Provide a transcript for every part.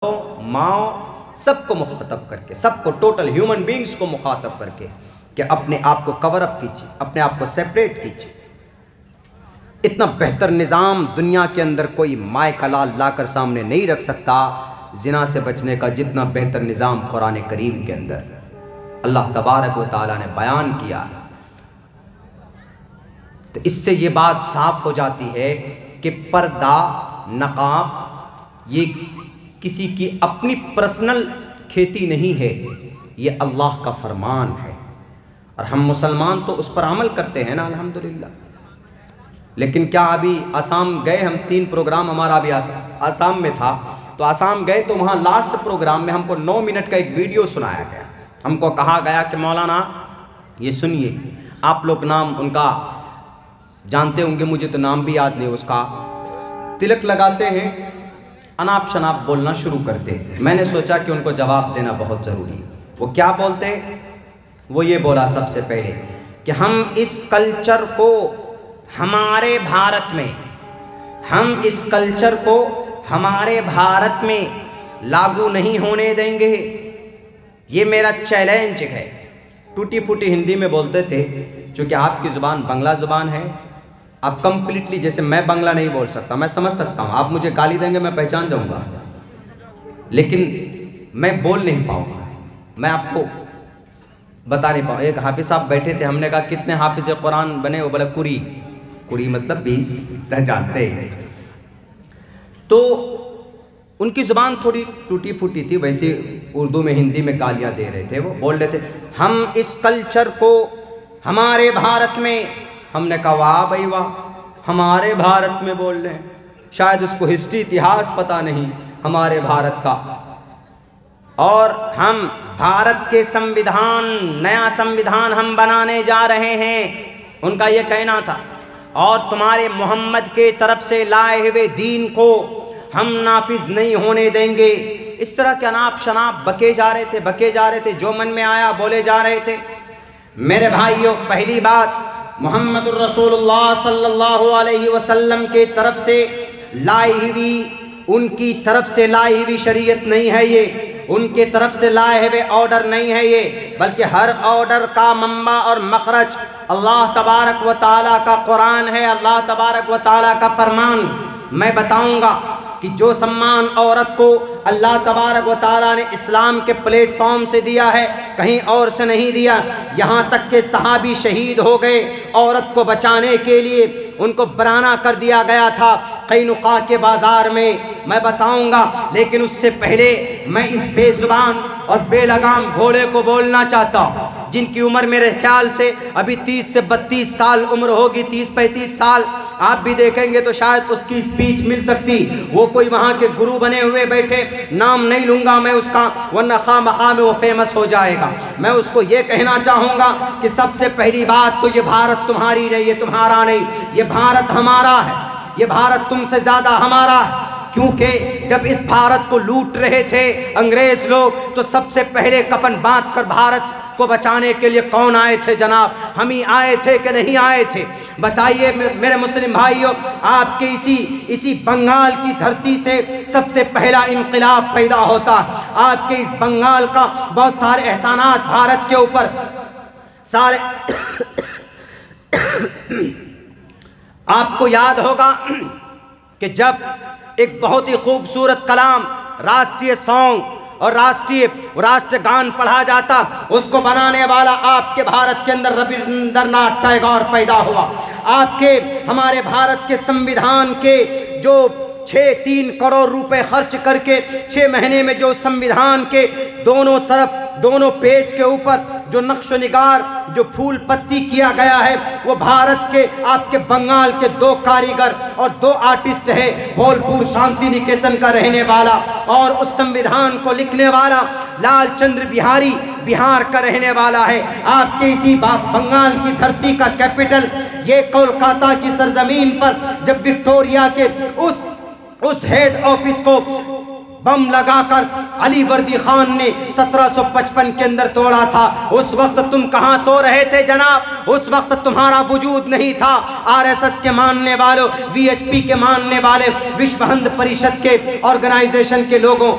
माँ सबको मुखातब करके, सबको टोटल ह्यूमन बींग्स को मुखातब करके कि अपने आप को कवर अप कीजिए, अपने आप को सेपरेट कीजिए। इतना बेहतर निज़ाम दुनिया के अंदर कोई माए का लाल लाकर सामने नहीं रख सकता ज़िना से बचने का, जितना बेहतर निज़ाम कुरान करीम के अंदर अल्लाह तबारक व तआला ने बयान किया। तो इससे ये बात साफ हो जाती है कि पर्दा, नकाब ये किसी की अपनी पर्सनल खेती नहीं है, ये अल्लाह का फरमान है और हम मुसलमान तो उस पर अमल करते हैं ना, अल्हम्दुलिल्लाह। लेकिन क्या अभी आसाम गए हम, 3 प्रोग्राम हमारा अभी आसाम में था, तो आसाम गए तो वहाँ लास्ट प्रोग्राम में हमको 9 मिनट का एक वीडियो सुनाया गया। हमको कहा गया कि मौलाना ये सुनिए, आप लोग नाम उनका जानते होंगे, मुझे तो नाम भी याद नहीं उसका, तिलक लगाते हैं, अनाप शनाप बोलना शुरू करते। मैंने सोचा कि उनको जवाब देना बहुत ज़रूरी है। वो क्या बोलते, वो ये बोला सबसे पहले कि हम इस कल्चर को हमारे भारत में, हम इस कल्चर को हमारे भारत में लागू नहीं होने देंगे, ये मेरा चैलेंज है। टूटी फूटी हिंदी में बोलते थे, चूँकि आपकी ज़ुबान बांग्ला ज़ुबान है, आप कंप्लीटली, जैसे मैं बांग्ला नहीं बोल सकता, मैं समझ सकता हूँ, आप मुझे गाली देंगे मैं पहचान जाऊँगा, लेकिन मैं बोल नहीं पाऊँगा, मैं आपको बता नहीं पाऊँ। एक हाफिज़ साहब बैठे थे, हमने कहा कितने हाफिज़ कुरान बने, वो बोला कुरी, कुरी मतलब 20, जानते हैं। तो उनकी ज़ुबान थोड़ी टूटी फूटी थी, वैसे उर्दू में हिंदी में गालियाँ दे रहे थे। वो बोल रहे थे हम इस कल्चर को हमारे भारत में, हमने कहा वाह भाई वाह, हमारे भारत में बोल रहे हैं, शायद उसको हिस्ट्री इतिहास पता नहीं हमारे भारत का। और हम भारत के संविधान, नया संविधान हम बनाने जा रहे हैं, उनका ये कहना था, और तुम्हारे मोहम्मद के तरफ से लाए हुए दीन को हम नाफिज नहीं होने देंगे। इस तरह के अनाप शनाप बके जा रहे थे, बके जा रहे थे, जो मन में आया बोले जा रहे थे। मेरे भाइयों, पहली बात, मोहम्मद रसूलुल्लाह सल्लल्लाहु अलैहि वसल्लम के तरफ से लाई हुई, उनकी तरफ से लाई हुई शरीयत नहीं है ये, उनके तरफ से लाए हुए ऑर्डर नहीं है ये, बल्कि हर ऑर्डर का मम्मा और मखरज अल्लाह तबारक व ताला का कुरान है, अल्लाह तबारक व ताला का फरमान। मैं बताऊंगा कि जो सम्मान औरत को अल्लाह तबारक व ताला ने इस्लाम के प्लेटफॉर्म से दिया है, कहीं और से नहीं दिया। यहाँ तक के सहाबी शहीद हो गए औरत को बचाने के लिए, उनको बराना कर दिया गया था कैनुका के बाज़ार में, मैं बताऊंगा। लेकिन उससे पहले मैं इस बेज़ुबान और बेलगाम घोड़े को बोलना चाहता हूँ, जिनकी उम्र मेरे ख्याल से अभी 30 से 32 साल उम्र होगी, 30-35 साल। आप भी देखेंगे तो शायद उसकी स्पीच मिल सकती, वो कोई वहाँ के गुरु बने हुए बैठे, नाम नहीं लूँगा मैं उसका, वरना खामखा में वो फेमस हो जाएगा। मैं उसको ये कहना चाहूँगा कि सबसे पहली बात तो ये भारत तुम्हारी नहीं, ये तुम्हारा नहीं, ये भारत हमारा है, ये भारत तुमसे ज़्यादा हमारा है। क्योंकि जब इस भारत को लूट रहे थे अंग्रेज़ लोग, तो सबसे पहले कफन बांध कर भारत को बचाने के लिए कौन आए थे जनाब? हम ही आए थे कि नहीं आए थे? बताइए मेरे मुस्लिम भाइयों, आपके इसी बंगाल की धरती से सबसे पहला इनकलाब पैदा होता। आपके इस बंगाल का बहुत सारे एहसानात भारत के ऊपर सारे आपको याद होगा कि जब एक बहुत ही खूबसूरत कलाम, राष्ट्रीय सॉन्ग और राष्ट्रगान पढ़ा जाता, उसको बनाने वाला आपके भारत के अंदर रविंद्रनाथ टैगोर पैदा हुआ। आपके हमारे भारत के संविधान के जो 3 करोड़ रुपए खर्च करके 6 महीने में जो संविधान के दोनों तरफ, दोनों पेज के ऊपर जो नक्श निगार, जो फूल पत्ती किया गया है, वो भारत के, आपके बंगाल के 2 कारीगर और 2 आर्टिस्ट है। भोलपुर शांति निकेतन का रहने वाला और उस संविधान को लिखने वाला लाल चंद्र बिहारी बिहार का रहने वाला है। आपके इसी बंगाल की धरती का कैपिटल, ये कोलकाता की सरजमीन पर जब विक्टोरिया के उस हेड ऑफिस को बम लगाकर अली वर्दी खान ने 1755 के अंदर तोड़ा था। उस वक्त तुम कहाँ सो रहे थे जनाब? उस वक्त तुम्हारा वजूद नहीं था। आरएसएस के मानने वालों, वीएचपी के मानने वाले, विश्व हिंद परिषद के ऑर्गेनाइजेशन के लोगों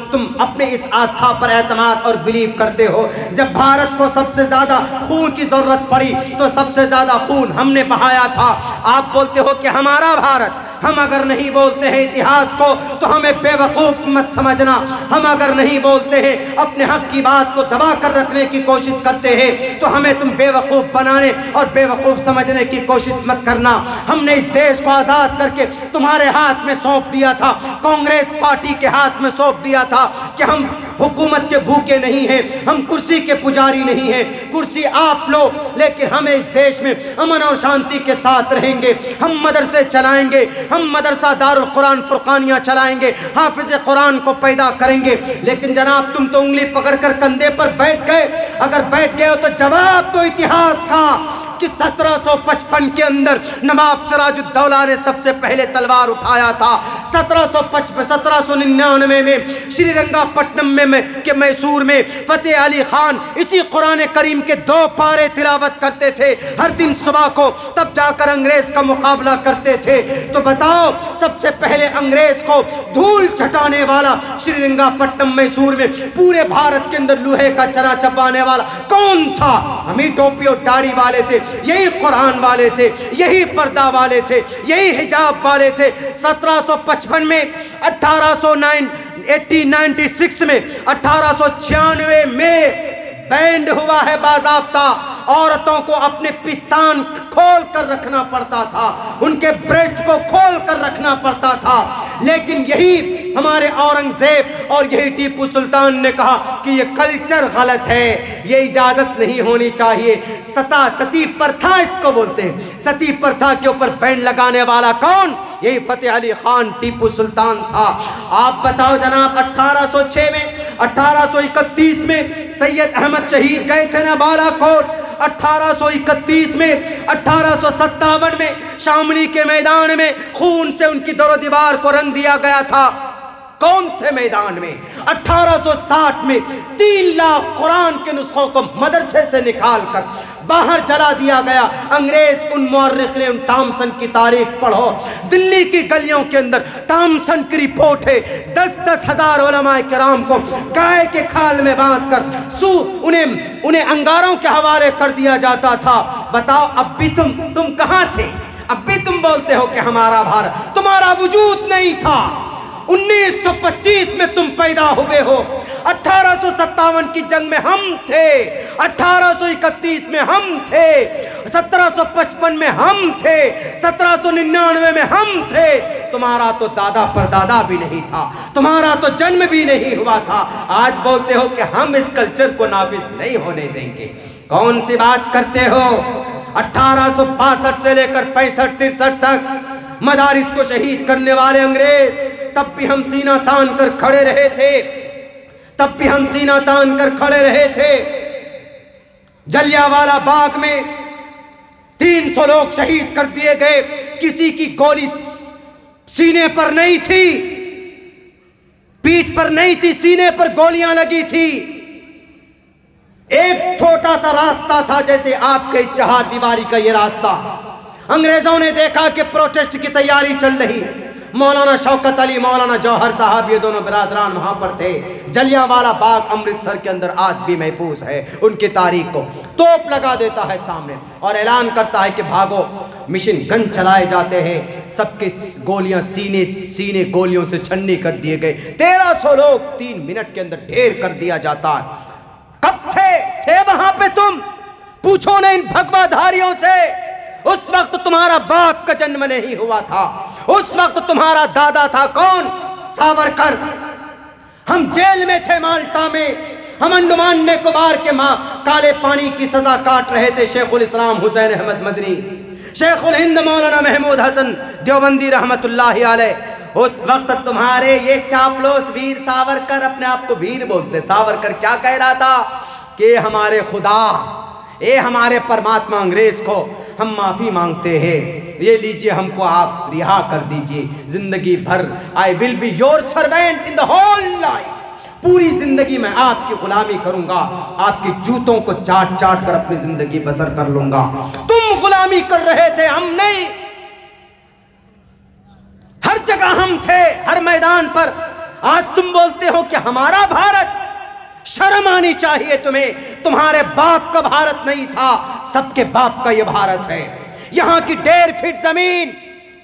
तुम अपने इस आस्था पर एतमाद और बिलीव करते हो। जब भारत को सबसे ज्यादा खून की जरूरत पड़ी तो सबसे ज्यादा खून हमने बहाया था। आप बोलते हो कि हमारा भारत। हम अगर नहीं बोलते हैं इतिहास को तो हमें बेवकूफ़ मत समझना। हम अगर नहीं बोलते हैं, अपने हक की बात को दबा कर रखने की कोशिश करते हैं, तो हमें तुम बेवकूफ़ बनाने और बेवकूफ़ समझने की कोशिश मत करना। हमने इस देश को आज़ाद करके तुम्हारे हाथ में सौंप दिया था, कांग्रेस पार्टी के हाथ में सौंप दिया था कि हम हुकूमत के भूखे नहीं हैं, हम कुर्सी के पुजारी नहीं हैं। कुर्सी आप लो, लेकिन हमें इस देश में अमन और शांति के साथ रहेंगे। हम मदरसे चलाएंगे, हम मदरसा दारुल कुरान फुरकानिया चलाएंगे, हाफिज कुरान को पैदा करेंगे। लेकिन जनाब तुम तो उंगली पकड़कर कंधे पर बैठ गए। अगर बैठ गए हो तो जवाब दो इतिहास का कि 1755 के अंदर नवाब सिराजुद्दौला ने सबसे पहले तलवार उठाया था। 1799 में श्रीरंगापट्टनम में के मैसूर में फतेह अली खान इसी कुरान करीम के 2 पारे तिलावत करते थे हर दिन सुबह को, तब जाकर अंग्रेज का मुकाबला करते थे। तो बताओ, सबसे पहले अंग्रेज को धूल छटाने वाला श्रीरंगापट्टनम मैसूर में पूरे भारत के अंदर लोहे का चना चबाने वाला कौन था? हम ही टोपी और दाढ़ी वाले थे, यही कुरान वाले थे, यही पर्दा वाले थे, यही हिजाब वाले थे। 1755 में, 1896 में, 1896 में बैंड हुआ है बाज़ाब्ता। औरतों को अपने पिस्तान खोल कर रखना पड़ता था, उनके ब्रेस्ट को खोल कर रखना पड़ता था। लेकिन यही हमारे औरंगजेब और यही टीपू सुल्तान ने कहा कि ये कल्चर गलत है, ये इजाज़त नहीं होनी चाहिए। सती प्रथा इसको बोलते हैं। सती प्रथा के ऊपर बैंड लगाने वाला कौन? यही फतेह अली खान टीपू सुल्तान था। आप बताओ जनाब, 1806 में, 1831 में सैयद अहमद शहीद गए थे ना बालाकोट। 1831 में, 1857 में शामली के मैदान में खून से उनकी दरो दीवार को रंग दिया गया था। कौन थे मैदान में? 1860 में 3 लाख कुरान के नुस्खों को मदरसे से निकाल कर बाहर जला दिया गया। अंग्रेज उन मुअर्रिख ने उन टॉमसन की तारीख पढ़ो, दिल्ली की गलियों के अंदर टॉमसन की रिपोर्ट है। 10-10 हज़ार उलमाए किराम को गाय के खाल में बांध कर उन्हें अंगारों के हवाले कर दिया जाता था। बताओ, अब भी तुम कहाँ थे? अब भी तुम बोलते हो कि हमारा भारत, तुम्हारा वजूद नहीं था। 1925 में तुम पैदा हुए हो। 1857 की जंग में हम थे, 1831 में हम थे, 1755 में हम थे, 1799 में हम थे। तुम्हारा तो दादा परदादा भी नहीं था, तुम्हारा तो जन्म भी नहीं हुआ था। आज बोलते हो कि हम इस कल्चर को नाफिज नहीं होने देंगे। कौन सी बात करते हो? 1862 से लेकर 65-63 तक मदारिस को शहीद करने वाले अंग्रेज, तब भी हम सीना तान कर खड़े रहे थे, तब भी हम सीना तान कर खड़े रहे थे। जलियांवाला बाग में 300 लोग शहीद कर दिए गए। किसी की गोली सीने पर नहीं थी, पीठ पर नहीं थी, सीने पर गोलियां लगी थी। एक छोटा सा रास्ता था, जैसे आपके 4 दीवारी का ये रास्ता। अंग्रेजों ने देखा कि प्रोटेस्ट की तैयारी चल रही। मौलाना शौकत अली, मौलाना जौहर साहब, ये दोनों बिरादरान वहाँ पर थे। जलियांवाला बाग अमृतसर के अंदर आज भी महफूज है उनकी तारीख को। तोप लगा देता है सामने और ऐलान करता है कि भागो। मिशन गन चलाए जाते हैं, सबके गोलियां सीने गोलियों से छन्नी कर दिए गए। 1300 लोग 3 मिनट के अंदर ढेर कर दिया जाता है। कब थे वहां पे तुम? पूछो ना इन भगवाधारियों से। उस वक्त तुम्हारा बाप का जन्म नहीं हुआ था, उस वक्त तुम्हारा दादा था कौन? सावरकर। हम जेल में थे माल्टा में, हम अंडमान निकोबार के काले पानी की सजा काट रहे थे। शेखुल इस्लाम हुसैन अहमद मदनी, शेखुल हिंद मौलाना महमूद हसन देवबंदी रहमतुल्लाहि अलैह। उस वक्त तुम्हारे ये चापलोस वीर सावरकर, अपने आप को वीर बोलते, सावरकर क्या कह रहा था कि हमारे खुदा, ये हमारे परमात्मा अंग्रेज को हम माफ़ी मांगते हैं, ये लीजिए हमको आप रिहा कर दीजिए, जिंदगी भर I will be your servant in the whole life. पूरी जिंदगी मैं आपकी गुलामी करूंगा, आपके जूतों को चाट चाट कर अपनी जिंदगी बसर कर लूंगा। तुम गुलामी कर रहे थे, हम नहीं। हर जगह हम थे, हर मैदान पर। आज तुम बोलते हो कि हमारा भारत। शर्म आनी चाहिए तुम्हें। तुम्हारे बाप का भारत नहीं था, सबके बाप का यह भारत है। यहां की 1.5 फीट जमीन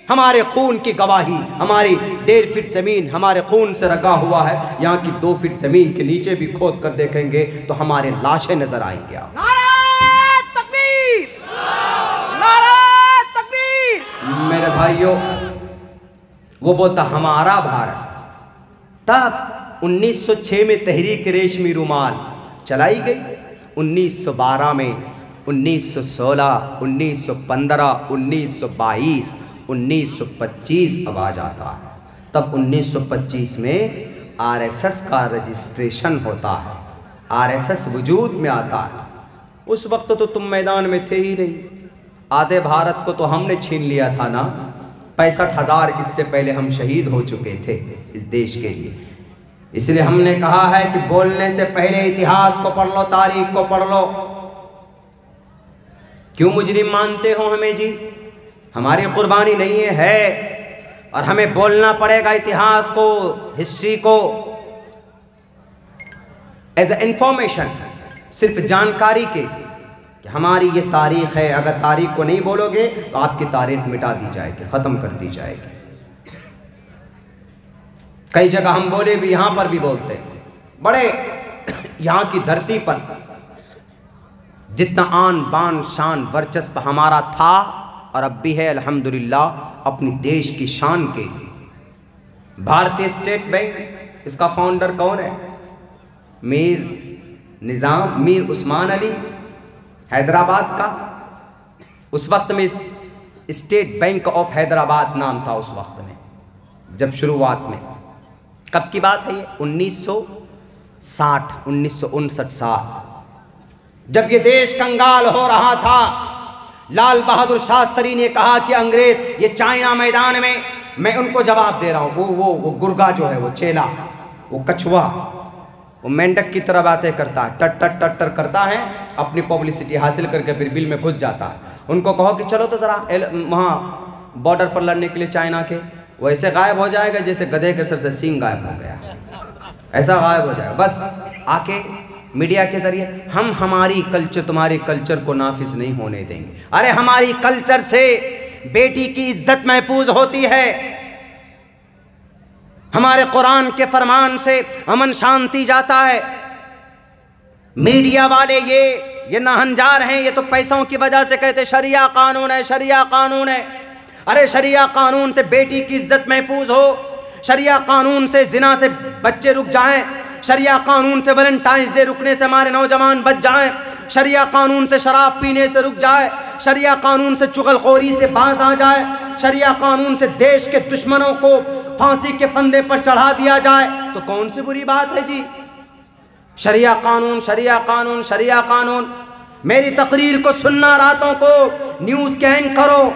हमारे खून की गवाही। हमारी 1.5 फीट जमीन हमारे खून से रंगा हुआ है। यहाँ की 2 फीट जमीन के नीचे भी खोद कर देखेंगे तो हमारे लाशें नजर आएंगे। नारे तकबीर, नारे तकबीर। मेरे भाइयों, वो बोलता हमारा भारत। तब 1906 में तहरीक रेशमी रुमाल चलाई गई, 1912 में, 1916, 1915, 1922, 1925 अब आ जाता है। तब 1925 में आरएसएस का रजिस्ट्रेशन होता है, आरएसएस वजूद में आता है। उस वक्त तो तुम मैदान में थे ही नहीं। आधे भारत को तो हमने छीन लिया था ना। 65,000 इससे पहले हम शहीद हो चुके थे इस देश के लिए। इसलिए हमने कहा है कि बोलने से पहले इतिहास को पढ़ लो, तारीख को पढ़ लो। क्यों मुजरिम मानते हो हमें जी? हमारी कुर्बानी नहीं है और हमें बोलना पड़ेगा इतिहास को, हिस्ट्री को एज ए इंफॉर्मेशन, सिर्फ जानकारी के कि हमारी ये तारीख है। अगर तारीख को नहीं बोलोगे तो आपकी तारीख मिटा दी जाएगी, ख़त्म कर दी जाएगी। कई जगह हम बोले भी, यहाँ पर भी बोलते बड़े। यहाँ की धरती पर जितना आन बान शान वर्चस्व हमारा था और अब भी है अल्हम्दुलिल्लाह अपनी देश की शान के लिए। भारतीय स्टेट बैंक, इसका फाउंडर कौन है? मीर उस्मान अली, हैदराबाद का। उस वक्त में स्टेट बैंक ऑफ हैदराबाद नाम था उस वक्त में, जब शुरुआत में। कब की बात है ये? 1960, 1959 साल, जब ये देश कंगाल हो रहा था। लाल बहादुर शास्त्री ने कहा कि अंग्रेज ये चाइना मैदान में, मैं उनको जवाब दे रहा हूँ। वो गुर्गा जो है, वो चेला, वो कछुआ, वो मेंढक की तरह बातें करता है, टट टट टट टट करता है, अपनी पब्लिसिटी हासिल करके फिर बिल में घुस जाता है। उनको कहो कि चलो तो ज़रा वहाँ बॉर्डर पर लड़ने के लिए चाइना के, वो ऐसे गायब हो जाएगा जैसे गधे के सर से सींग गायब हो गया, ऐसा गायब हो जाएगा। बस आके मीडिया के जरिए हम हमारी कल्चर, तुम्हारे कल्चर को नाफिज नहीं होने देंगे। अरे हमारी कल्चर से बेटी की इज्जत महफूज होती है, हमारे कुरान के फरमान से अमन शांति जाता है। मीडिया वाले ये नाहंजार हैं, ये तो पैसों की वजह से कहते शरिया कानून है, शरिया कानून है। अरे शरिया कानून से बेटी की इज्जत महफूज हो, शरिया कानून से जिना से बच्चे रुक जाएं, शरिया कानून से वैलेंटाइंस डे रुकने से हमारे नौजवान बच जाएं, शरिया कानून से शराब पीने से रुक जाए, शरिया कानून से चुगलखोरी से बाज आ जाए, शरिया कानून से देश के दुश्मनों को फांसी के फंदे पर चढ़ा दिया जाए, तो कौन सी बुरी बात है जी? शरिया कानून, शरिया कानून, शरिया कानून। मेरी तकरीर को सुनना, रातों को न्यूज़ के एंकरो,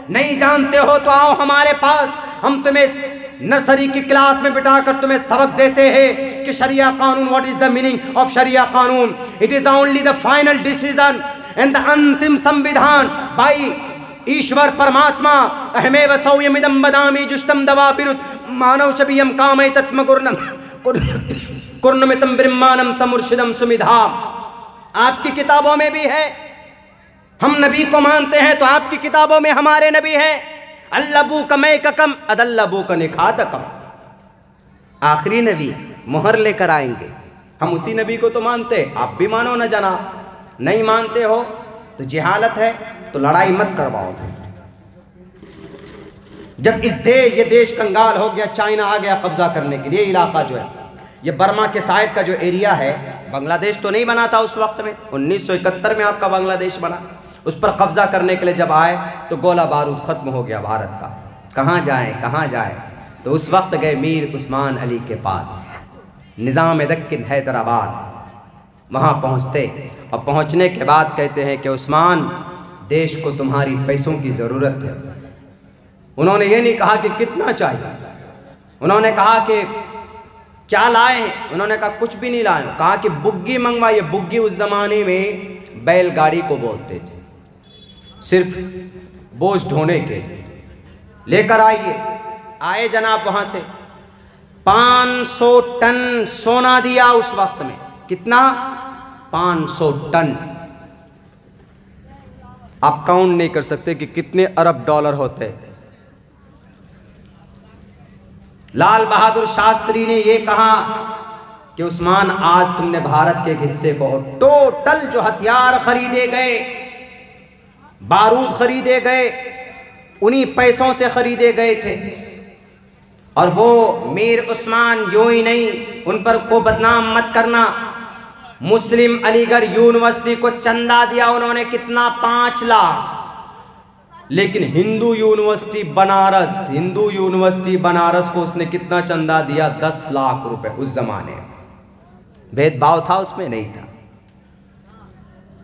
नहीं जानते हो तो आओ हमारे पास, हम तुम्हें नर्सरी की क्लास में बिठाकर तुम्हें सबक देते हैं कि शरिया कानून, what is the meaning of शरिया कानून। It is only the final decision and the अंतिम संविधान बाई ईश्वर परमात्मा। अहमेव सौयमिदं बदामि जुष्टम दवा बिरुद मानव शबीयम कामय तत्म कुर्णमितम ब्रह्मानम तमुर्शिदम सुमिधाम। आपकी किताबों में भी है, हम नबी को मानते हैं तो आपकी किताबों में हमारे नबी हैं। अल्लबू कमे कम अदल्लबू का निखातकम। आखिरी नबी मोहर लेकर आएंगे, हम उसी नबी को तो मानते, आप भी मानो न जना। नहीं मानते हो तो जहालत है, तो लड़ाई मत करवाओ। फिर जब ये देश कंगाल हो गया, चाइना आ गया कब्जा करने के लिए, इलाका जो है ये बर्मा के साइड का जो एरिया है, बांग्लादेश तो नहीं बना था उस वक्त में, 1971 में आपका बांग्लादेश बना। उस पर कब्जा करने के लिए जब आए तो गोला बारूद ख़त्म हो गया भारत का। कहाँ जाएं, कहाँ जाएं? तो उस वक्त गए मीर उस्मान अली के पास, निज़ाम दक्किन हैदराबाद। वहाँ पहुँचते और पहुँचने के बाद कहते हैं कि उस्मान, देश को तुम्हारी पैसों की ज़रूरत है। उन्होंने ये नहीं कहा कि कितना चाहिए, उन्होंने कहा कि क्या लाए हैं? उन्होंने कहा कुछ भी नहीं लाए। कहा कि बुग्गी मंगवाइए। बुग्गी उस ज़माने में बैलगाड़ी को बोलते थे, सिर्फ बोझ ढोने के लिए। लेकर आइए। आए जनाब वहाँ से 500 टन सोना दिया उस वक्त में। कितना? 500 टन। आप काउंट नहीं कर सकते कि कितने अरब डॉलर होते। लाल बहादुर शास्त्री ने ये कहा कि उस्मान, आज तुमने भारत के हिस्से को, टोटल जो हथियार खरीदे गए, बारूद खरीदे गए, उन्हीं पैसों से खरीदे गए थे। और वो मीर उस्मान यूं ही नहीं, उन पर को बदनाम मत करना। मुस्लिम अलीगढ़ यूनिवर्सिटी को चंदा दिया उन्होंने, कितना? 5 लाख। लेकिन हिंदू यूनिवर्सिटी बनारस को उसने कितना चंदा दिया? 10 लाख रुपए। उस जमाने भेदभाव था उसमें? नहीं था।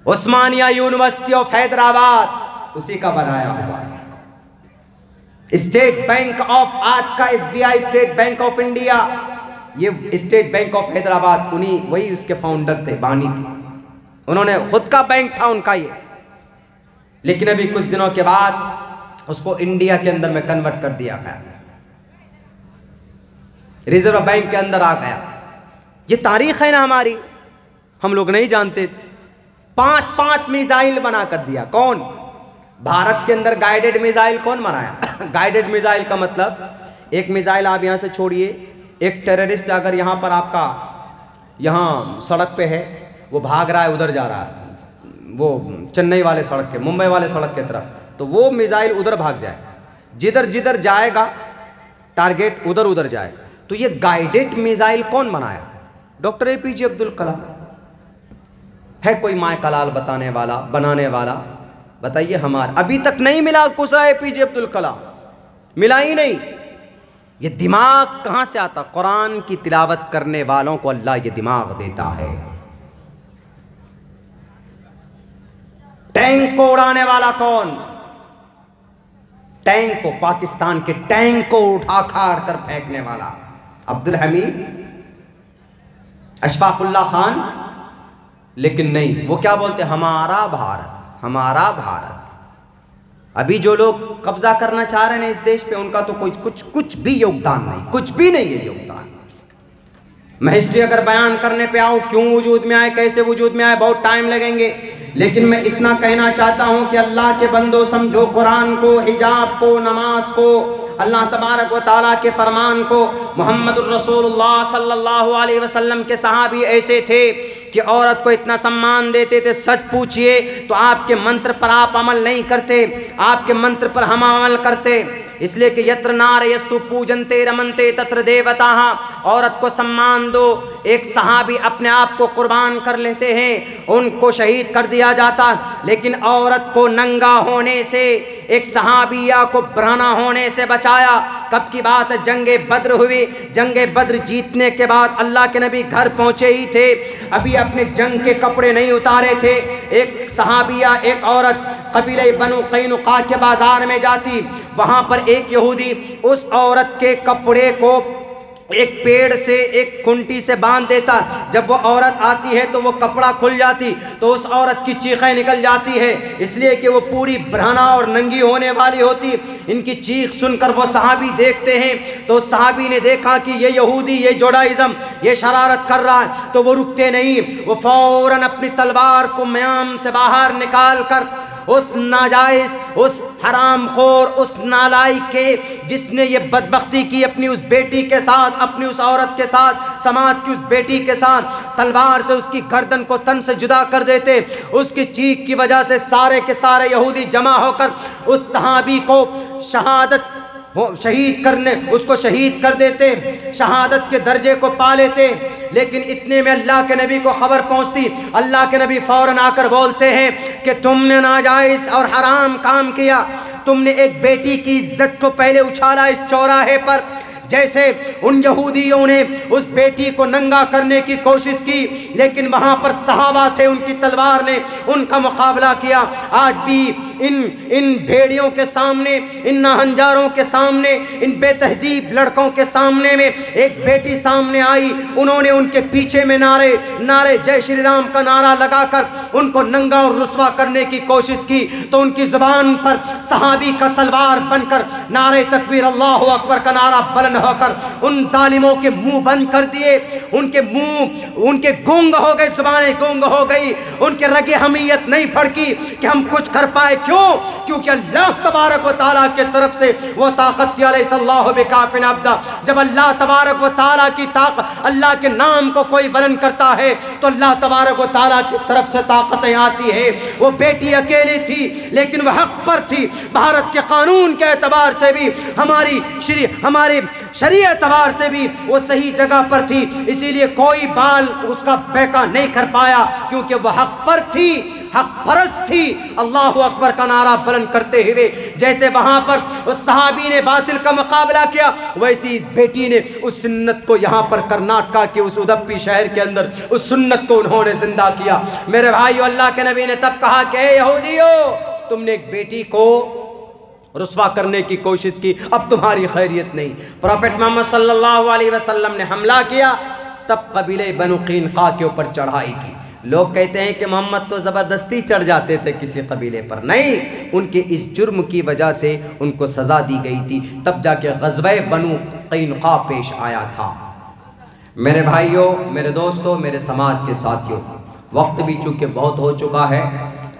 उस्मानिया यूनिवर्सिटी ऑफ हैदराबाद उसी का बनाया हुआ। स्टेट बैंक ऑफ, आज का SBI state bank of India, ये स्टेट बैंक ऑफ हैदराबाद, वही उसके फाउंडर थे, बानी थे। उन्होंने खुद का बैंक था उनका ये। लेकिन अभी कुछ दिनों के बाद उसको इंडिया के अंदर में कन्वर्ट कर दिया गया, रिजर्व बैंक के अंदर आ गया। ये तारीख है ना हमारी, हम लोग नहीं जानते थे। 5 मिसाइल बना कर दिया। कौन? भारत के अंदर गाइडेड मिसाइल कौन बनाया? गाइडेड मिसाइल का मतलब, एक मिसाइल आप यहां से छोड़िए, एक टेररिस्ट अगर यहां पर आपका यहां सड़क पे है, वो भाग रहा है, उधर जा रहा है, वो चेन्नई वाले सड़क के, मुंबई वाले सड़क के तरफ, तो वो मिसाइल उधर भाग जाए। जिधर जिधर जाएगा टारगेट उधर उधर जाएगा। तो ये गाइडेड मिसाइल कौन बनाया? Doctor APJ Abdul Kalam. है कोई माए कलाल बताने वाला, बनाने वाला? बताइए। हमारा अभी तक नहीं मिला कुछ APJ अब्दुल कलाम, मिला ही नहीं। ये दिमाग कहां से आता? कुरान की तिलावत करने वालों को अल्लाह ये दिमाग देता है। टैंक को उड़ाने वाला कौन? टैंक को, पाकिस्तान के टैंक को उठा खाड़ कर फेंकने वाला अब्दुल हमीद, अशफाकुल्लाह खान। लेकिन नहीं, वो क्या बोलते? हमारा भारत, हमारा भारत। अभी जो लोग कब्जा करना चाह रहे हैं इस देश पे, उनका तो कोई कुछ भी योगदान नहीं, कुछ भी नहीं है योगदान। मैं हिस्ट्री अगर बयान करने पे आऊँ, क्यों वजूद में आए, कैसे वजूद में आए, बहुत टाइम लगेंगे। लेकिन मैं इतना कहना चाहता हूँ कि अल्लाह के बंदो समझो, कुरान को, हिजाब को, नमाज को, अल्लाह तबारक व ताला के फरमान को। मुहम्मदुर रसूलुल्लाह सल्लल्लाहु अलैहि वसल्लम के सहाबी ऐसे थे कि औरत को इतना सम्मान देते थे, सच पूछिए तो आपके मंत्र पर आप अमल नहीं करते, आपके मंत्र पर हम अमल करते। इसलिए कि यत्र नार यस्तु पूजनते रमनते तत्र देवता। औरत को सम्मान दो। एक सहाबी अपने आप को कुर्बान कर लेते हैं, उनको शहीद कर दिया जाता। लेकिन औरत को नंगा होने से, एक सहाबिया को ब्रहना होने से बचाया। कब की बात है? जंगे बद्र हुई। जंगे बद्र जीतने के बाद अल्लाह के नबी घर पहुंचे ही थे, अभी अपने जंग के कपड़े नहीं उतारे थे। एक सहाबिया, एक औरत कबीले बनु कैनुका के बाजार में जाती, वहां पर एक यहूदी उस औरत के कपड़े को एक पेड़ से, एक खुंटी से बांध देता। जब वो औरत आती है तो वो कपड़ा खुल जाती, तो उस औरत की चीखें निकल जाती है, इसलिए कि वो पूरी ब्रहना और नंगी होने वाली होती। इनकी चीख सुनकर वो सहाबी देखते हैं, तो सहाबी ने देखा कि ये यहूदी, ये जोडाइज़म, ये शरारत कर रहा है, तो वो रुकते नहीं। वो फौरन अपनी तलवार को म्याम से बाहर निकाल कर उस नाजायज़, उस हरामखोर, उस नालायक के, जिसने ये बदबख्ती की अपनी उस बेटी के साथ, अपनी उस औरत के साथ, समाज की उस बेटी के साथ, तलवार से उसकी गर्दन को तन से जुदा कर देते। उसकी चीख की वजह से सारे के सारे यहूदी जमा होकर उस सहाबी को शहीद करने, उसको शहीद कर देते, शहादत के दर्जे को पा लेते। लेकिन इतने में अल्लाह के नबी को खबर पहुंचती। अल्लाह के नबी फौरन आकर बोलते हैं कि तुमने नाजायज़ और हराम काम किया, तुमने एक बेटी की इज्जत को पहले उछाला इस चौराहे पर, जैसे उन यहूदियों ने उस बेटी को नंगा करने की कोशिश की, लेकिन वहाँ पर सहाबा थे, उनकी तलवार ने उनका मुकाबला किया। आज भी इन भेड़ियों के सामने, इन नाहंजारों के सामने, इन बेतहजीब लड़कों के सामने में एक बेटी सामने आई, उन्होंने उनके पीछे में नारे जय श्री राम का नारा लगाकर उनको नंगा और रुस्वा करने की कोशिश की, तो उनकी जुबान पर सहाबी का तलवार बनकर नारे तकबीर अल्लाहु अकबर का नारा बुलंद होकर उन जालिमों के मुंह बंद कर दिए, उनके मुंह उनके गूंग हो गए, जुबानें गूंग हो गई, उनके रगे हमीयत नहीं फड़की कि हम कुछ कर पाए। क्यों? क्योंकि अल्लाह तबारक व तआला की तरफ से वो ताकत अलैहिस्सलाहु बिकाफिन अब्दा। जब अल्लाह तबारक व तआला की ताकत, अल्लाह के नाम को कोई बुलंद करता है तो अल्लाह तबारक व तआला की तरफ से ताकतें आती है। वो बेटी अकेली थी लेकिन वह हक पर थी। भारत के कानून के एतबार से भी, हमारे शरीय एतबार से भी वो सही जगह पर थी, इसीलिए कोई बाल उसका बेका नहीं कर पाया, क्योंकि वह हक पर थी, हक परस्त थी। अल्लाहु अकबर का नारा बुलंद करते हुए जैसे वहां पर उस सहाबी ने बातिल का मुकाबला किया, वैसी इस बेटी ने उस सुन्नत को यहाँ पर कर्नाटका के उस उदप्पी शहर के अंदर उस सुन्नत को उन्होंने जिंदा किया। मेरे भाइयों, अल्लाह के नबी ने तब कहा कि यहूदियों, तुमने एक बेटी को रुस्वा करने की कोशिश की, अब तुम्हारी खैरियत नहीं। प्रॉफेट मोहम्मद सल्लल्लाहु अलैहि वसल्लम ने हमला किया, तब कबीले बनु क़ीनुक़ा के ऊपर चढ़ाई की। लोग कहते हैं कि मोहम्मद तो ज़बरदस्ती चढ़ जाते थे किसी कबीले पर, नहीं, उनके इस जुर्म की वजह से उनको सज़ा दी गई थी, तब जाके ग़ज़वे बनु क़ीनुक़ा पेश आया था। मेरे भाइयों, मेरे दोस्तों, मेरे समाज के साथियों, वक्त भी चूँकि बहुत हो चुका है,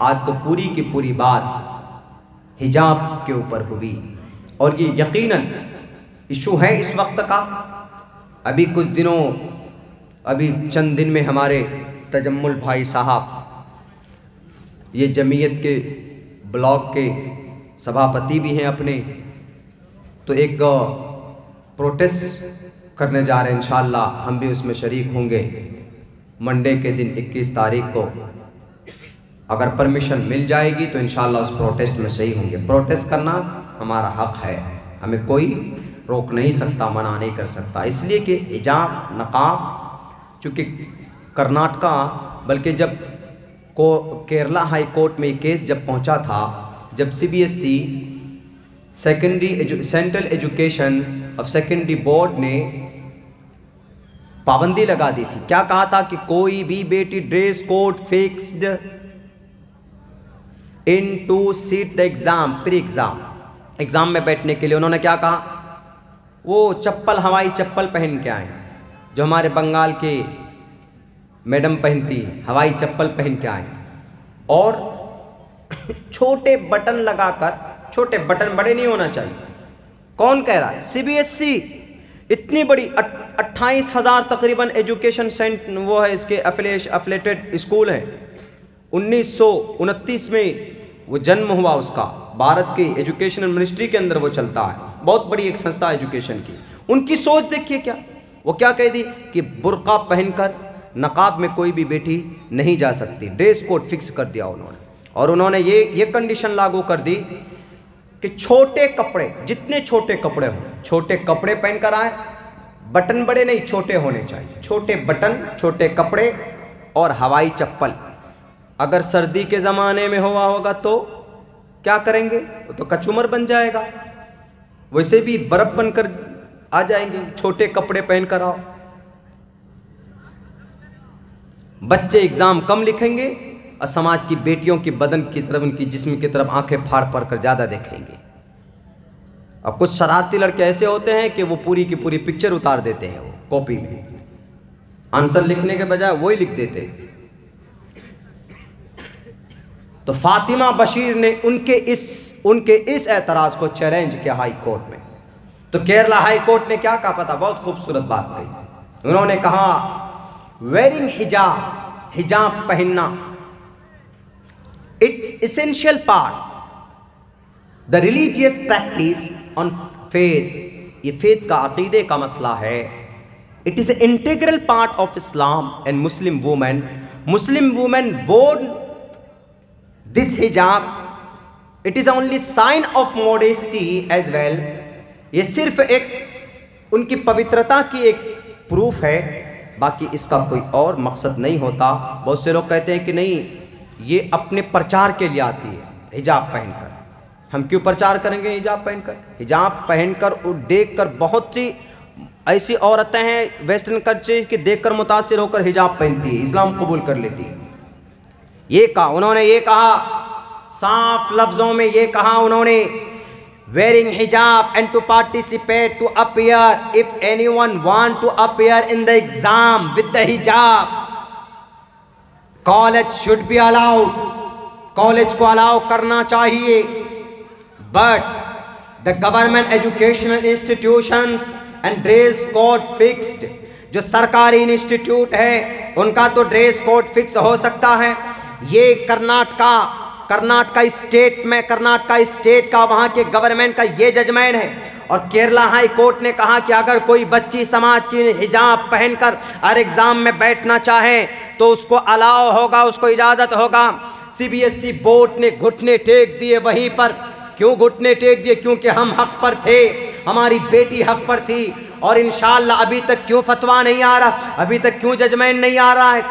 आज तो पूरी की पूरी बात हिजाब के ऊपर हुई, और ये यकीनन इशू है इस वक्त का। अभी चंद दिन में हमारे तजम्मुल भाई साहब, ये जमीयत के ब्लॉक के सभापति भी हैं अपने, तो एक प्रोटेस्ट करने जा रहे हैं। इंशाअल्लाह हम भी उसमें शरीक होंगे मंडे के दिन 21 तारीख को। अगर परमिशन मिल जाएगी तो इंशाअल्लाह उस प्रोटेस्ट में सही होंगे। प्रोटेस्ट करना हमारा हक है, हमें कोई रोक नहीं सकता, मना नहीं कर सकता, इसलिए कि हिजाब नकाब, चूँकि कर्नाटका, बल्कि जब केरला हाई कोर्ट में ये केस जब पहुंचा था, जब CBSE central education of secondary board ने पाबंदी लगा दी थी। क्या कहा था कि कोई भी बेटी dress code fixed in to sit the exam, pre exam में बैठने के लिए उन्होंने क्या कहा, वो चप्पल, हवाई चप्पल पहन के आए, जो हमारे बंगाल के मैडम पहनती, हवाई चप्पल पहन के आए, और छोटे बटन लगाकर, छोटे बटन, बड़े नहीं होना चाहिए। कौन कह रहा है? CBSE इतनी बड़ी 28,000 तकरीबन एजुकेशन वो है, इसके एफिलेटेड स्कूल हैं। 1929 में वो जन्म हुआ उसका, भारत के एजुकेशन मिनिस्ट्री के अंदर वो चलता है, बहुत बड़ी एक संस्था एजुकेशन की। उनकी सोच देखिए क्या, वो क्या कह दी कि बुर्का पहनकर नकाब में कोई भी बेटी नहीं जा सकती, ड्रेस कोड फिक्स कर दिया उन्होंने। और उन्होंने ये कंडीशन लागू कर दी कि छोटे कपड़े, जितने छोटे कपड़े हों, छोटे कपड़े पहनकर आए, बटन बड़े नहीं, छोटे होने चाहिए, छोटे बटन, छोटे कपड़े और हवाई चप्पल। अगर सर्दी के ज़माने में हुआ होगा तो क्या करेंगे? वो तो कचूमर बन जाएगा, वैसे भी बर्फ़ बनकर आ जाएंगे, छोटे कपड़े पहनकर आओ। बच्चे एग्ज़ाम कम लिखेंगे और समाज की बेटियों की बदन की तरफ, उनकी जिस्म की तरफ आंखें फाड़ फाड़ कर ज़्यादा देखेंगे। और कुछ शरारती लड़के ऐसे होते हैं कि वो पूरी की पूरी पिक्चर उतार देते हैं, वो कॉपी में आंसर लिखने के बजाय वही लिख देते। तो फातिमा बशीर ने उनके इस एतराज़ को चैलेंज किया हाई कोर्ट में। तो केरला हाई कोर्ट ने क्या कहा पता? बहुत खूबसूरत बात कही। उन्होंने कहा वेयरिंग हिजाब, हिजाब पहनना, it's essential part the religious practice on faith. ये फेथ का अकीदे का मसला है। It is a integral part of Islam and Muslim women born this हिजाब। It is only sign of modesty as well. ये सिर्फ एक उनकी पवित्रता की एक प्रूफ है, बाकी इसका कोई और मकसद नहीं होता। बहुत से लोग कहते हैं कि नहीं, ये अपने प्रचार के लिए आती है हिजाब पहनकर। हम क्यों प्रचार करेंगे हिजाब पहनकर? हिजाब पहनकर देखकर बहुत सी ऐसी औरतें हैं वेस्टर्न कंट्रीज की देखकर मुतासिर होकर हिजाब पहनती है, इस्लाम कबूल कर लेती है। ये कहा उन्होंने, ये कहा साफ लफ्ज़ों में ये कहा उन्होंने, wearing hijab and to participate to appear, if anyone want to appear in the exam with the hijab, college should be allowed, college को अलाउ करना चाहिए, but the government educational institutions and dress code fixed, जो सरकारी institute है उनका तो dress code fix हो सकता है। ये कर्नाटका स्टेट का वहाँ के गवर्नमेंट का ये जजमेंट है। और केरला हाई कोर्ट ने कहा कि अगर कोई बच्ची समाज की हिजाब पहनकर हर एग्ज़ाम में बैठना चाहे तो उसको अलाउ होगा, उसको इजाज़त होगा। CBSE बोर्ड ने घुटने टेक दिए वहीं पर। क्यों घुटने टेक दिए? क्योंकि हम हक पर थे, हमारी बेटी हक पर थी। और इंशाअल्लाह अभी तक क्यों फतवा नहीं आ रहा, अभी तक क्यों जजमेंट नहीं आ रहा है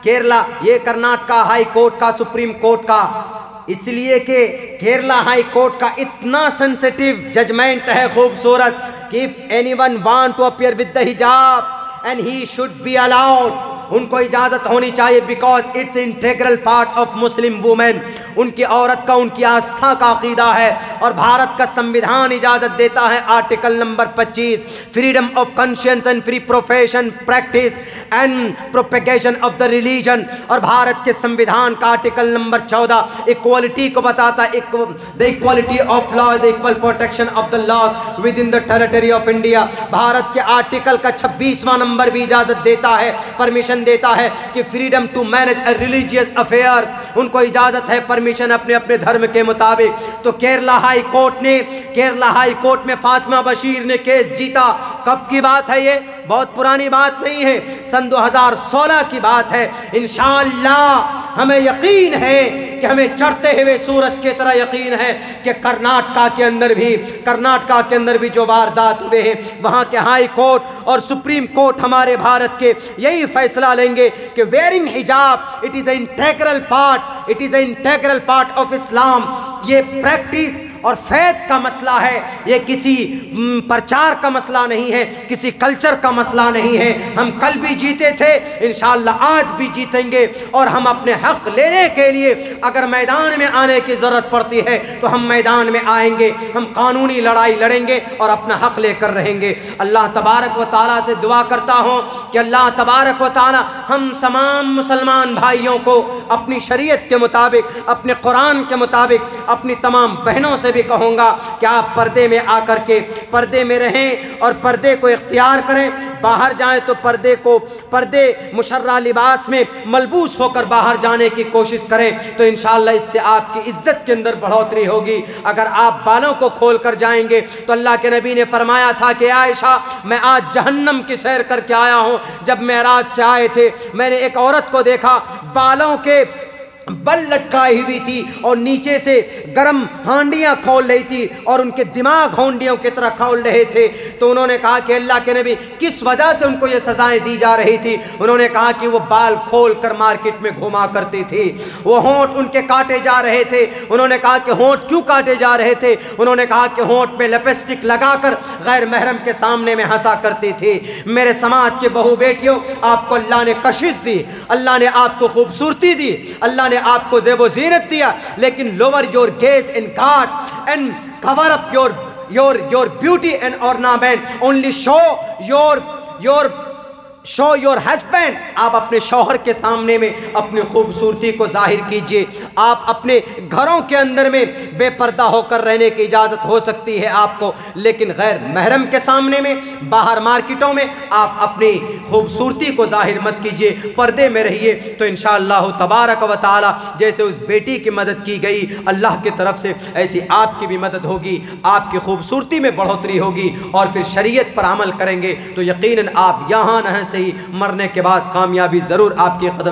केरला, ये कर्नाटका हाई कोर्ट का, सुप्रीम कोर्ट का? इसलिए कि केरला हाई कोर्ट का इतना सेंसिटिव जजमेंट है, खूबसूरत, कि if anyone want to appear with the हिजाब and he should be allowed, उनको इजाज़त होनी चाहिए, because it's integral part of Muslim women. उनकी औरत का, उनकी आस्था का अकीदा है। और भारत का संविधान इजाज़त देता है, article number 25, freedom of conscience and free profession practice and propagation of the religion. और भारत के संविधान का आर्टिकल नंबर 14 इक्वालिटी को बताता है, the equality of law, the equal protection of the law with in the territory of India. Bharat के article का 26वां number भी इजाज़त देता है, परमिशन देता है कि freedom to manage a religious affair, उनको इजाजत है, परमिशन अपने अपने धर्म के मुताबिक। तो केरला हाई कोर्ट में फातिमा बशीर ने केस जीता। कब की बात है ये? बहुत पुरानी बात नहीं है, सन 2016 की बात है। इंशाअल्लाह हमें यकीन है कि हमें चढ़ते हुए सूरज की तरह यकीन है कि कर्नाटका के अंदर भी जो वारदात हुए हैं, वहाँ के हाई कोर्ट और सुप्रीम कोर्ट हमारे भारत के यही फैसला लेंगे कि वेयरिंग हिजाब it is a integral part of इस्लाम। ये प्रैक्टिस और फैद का मसला है, ये किसी प्रचार का मसला नहीं है, किसी कल्चर का मसला नहीं है। हम कल भी जीते थे, इंशाअल्लाह आज भी जीतेंगे। और हम अपने हक लेने के लिए अगर मैदान में आने की ज़रूरत पड़ती है तो हम मैदान में आएंगे, हम कानूनी लड़ाई लड़ेंगे और अपना हक लेकर रहेंगे। अल्लाह तबारक व ताला से दुआ करता हूँ कि अल्लाह तबारक व ताला हम तमाम मुसलमान भाइयों को अपनी शरीयत के मुताबिक, अपने कुरान के मुताबिक, अपनी तमाम बहनों से भी कहूँगा कि आप पर्दे में आकर के पर्दे में रहें और पर्दे को इख्तियार करें। बाहर जाएं तो पर्दे मुशर्रा लिबास में मलबूस होकर बाहर जाने की कोशिश करें, तो इंशाअल्लाह इससे आपकी इज्जत के अंदर बढ़ोतरी होगी। अगर आप बालों को खोल कर जाएंगे तो अल्लाह के नबी ने फरमाया था कि आयशा, मैं आज जहन्नम की सैर करके आया हूँ। जब मेराज से आए थे, मैंने एक औरत को देखा, बालों के बल लटकाई हुई थी और नीचे से गरम हांडियाँ खोल रही थी और उनके दिमाग हांडियों की तरह खोल रहे थे। तो उन्होंने कहा कि अल्लाह के नबी, किस वजह से उनको ये सज़ाएं दी जा रही थी? उन्होंने कहा कि वो बाल खोल कर मार्केट में घुमा करती थी, वो होंठ उनके काटे जा रहे थे। उन्होंने कहा कि होंठ क्यों काटे जा रहे थे? उन्होंने कहा कि होंठ में लिपस्टिक लगाकर गैर महरम के सामने में हंसा करती थी। मेरे समाज के बहू बेटियों, आपको अल्लाह ने कशिश दी, अल्लाह ने आपको खूबसूरती दी, अल्लाह ने आपको ज़ेबो ज़ीनत दिया, लेकिन lower your gauge in God and cover up your beauty and ornament, only show your husband. आप अपने शौहर के सामने में अपनी खूबसूरती को जाहिर कीजिए। आप अपने घरों के अंदर में बेपर्दा होकर रहने की इजाज़त हो सकती है आपको, लेकिन गैर महरम के सामने में, बाहर मार्केटों में आप अपनी खूबसूरती को जाहिर मत कीजिए, पर्दे में रहिए। तो इंशाअल्लाह तबारक व तआला जैसे उस बेटी की मदद की गई अल्लाह की तरफ से, ऐसी आपकी भी मदद होगी, आपकी खूबसूरती में बढ़ोतरी होगी। और फिर शरीयत पर अमल करेंगे तो यकीनन आप यहाँ न सही, मरने के बाद कामयाबी ज़रूर आपके कदम